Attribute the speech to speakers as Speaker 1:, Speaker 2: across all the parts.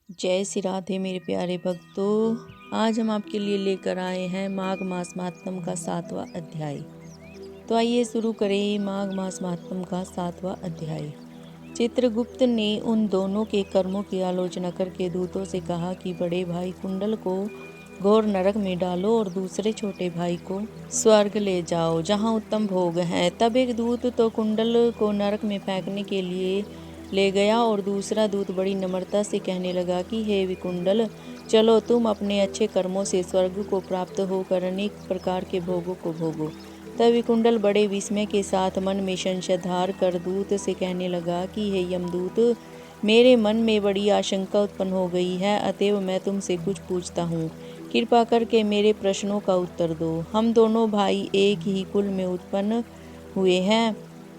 Speaker 1: जय श्री राधे मेरे प्यारे भक्तों। आज हम आपके लिए लेकर आए हैं माघ मास महात्म का 7वां अध्याय। तो आइए शुरू करें माघ मास महात्म का 7वां अध्याय। चित्रगुप्त ने उन दोनों के कर्मों की आलोचना करके दूतों से कहा कि बड़े भाई कुंडल को घोर नरक में डालो और दूसरे छोटे भाई को स्वर्ग ले जाओ जहाँ उत्तम भोग हैं। तब एक दूत तो कुंडल को नरक में फेंकने के लिए ले गया और दूसरा दूत बड़ी नम्रता से कहने लगा कि हे विकुंडल, चलो तुम अपने अच्छे कर्मों से स्वर्ग को प्राप्त होकर अनेक प्रकार के भोगों को भोगो। तब विकुंडल बड़े विस्मय के साथ मन में संशय धार कर दूत से कहने लगा कि हे यमदूत, मेरे मन में बड़ी आशंका उत्पन्न हो गई है, अतएव मैं तुमसे कुछ पूछता हूँ। कृपा करके मेरे प्रश्नों का उत्तर दो। हम दोनों भाई एक ही कुल में उत्पन्न हुए हैं,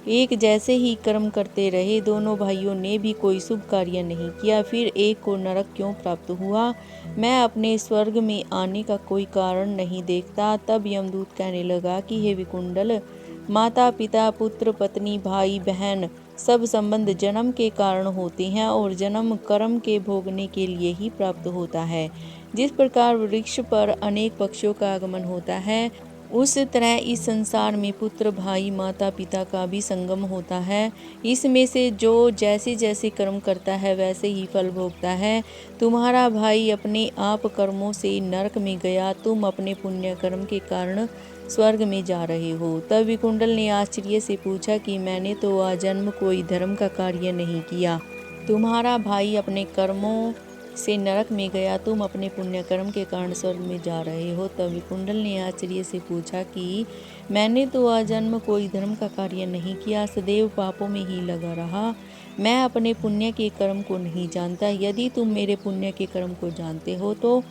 Speaker 1: एक जैसे ही कर्म करते रहे। दोनों भाइयों ने भी कोई शुभ कार्य नहीं किया, फिर एक को नरक क्यों प्राप्त हुआ? मैं अपने स्वर्ग में आने का कोई कारण नहीं देखता। तब यमदूत कहने लगा कि हे विकुंडल, माता पिता पुत्र पत्नी भाई बहन सब संबंध जन्म के कारण होते हैं और जन्म कर्म के भोगने के लिए ही प्राप्त होता है। जिस प्रकार वृक्ष पर अनेक पक्षियों का आगमन होता है, उस तरह इस संसार में पुत्र भाई माता पिता का भी संगम होता है। इसमें से जो जैसे जैसे कर्म करता है वैसे ही फल भोगता है। तुम्हारा भाई अपने आप कर्मों से नरक में गया, तुम अपने पुण्य कर्म के कारण स्वर्ग में जा रहे हो। तब विकुंडल ने आश्चर्य से पूछा कि मैंने तो आजन्म कोई धर्म का कार्य नहीं किया। तुम्हारा भाई अपने कर्मों से नरक में गया, तुम अपने पुण्य कर्म के कारण स्वर्ग में जा रहे हो। तब विकुंडल ने आश्चर्य से पूछा कि मैंने तो आजन्म कोई धर्म का कार्य नहीं किया, सदैव पापों में ही लगा रहा। मैं अपने पुण्य के कर्म को नहीं जानता। यदि तुम मेरे पुण्य के कर्म को जानते हो तो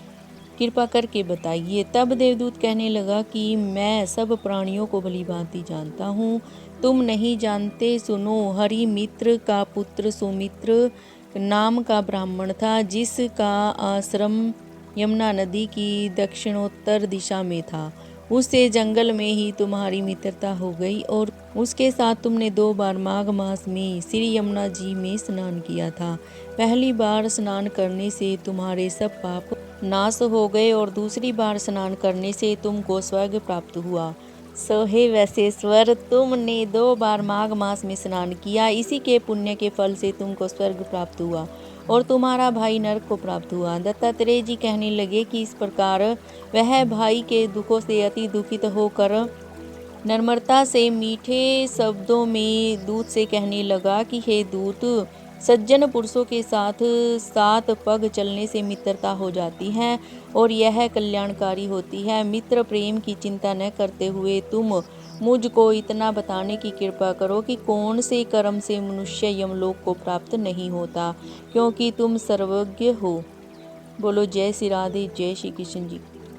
Speaker 1: कृपा करके बताइए। तब देवदूत कहने लगा कि मैं सब प्राणियों को भली भांति जानता हूँ, तुम नहीं जानते। सुनो, हरि मित्र का पुत्र सुमित्र नाम का ब्राह्मण था, जिसका आश्रम यमुना नदी की दक्षिणोत्तर दिशा में था। उससे जंगल में ही तुम्हारी मित्रता हो गई और उसके साथ तुमने 2 बार माघ मास में श्री यमुना जी में स्नान किया था। पहली बार स्नान करने से तुम्हारे सब पाप नाश हो गए और दूसरी बार स्नान करने से तुमको स्वर्ग प्राप्त हुआ। हे वैश्वेश्वर, तुमने 2 बार माघ मास में स्नान किया, इसी के पुण्य के फल से तुमको स्वर्ग प्राप्त हुआ और तुम्हारा भाई नरक को प्राप्त हुआ। दत्तात्रेय जी कहने लगे कि इस प्रकार वह भाई के दुखों से अति दुखित होकर नम्रता से मीठे शब्दों में दूत से कहने लगा कि हे दूत, सज्जन पुरुषों के साथ 7 पग चलने से मित्रता हो जाती है और यह कल्याणकारी होती है। मित्र प्रेम की चिंता न करते हुए तुम मुझको इतना बताने की कृपा करो कि कौन से कर्म से मनुष्य यमलोक को प्राप्त नहीं होता, क्योंकि तुम सर्वज्ञ हो। बोलो जय श्री राधे, जय श्री कृष्ण जी।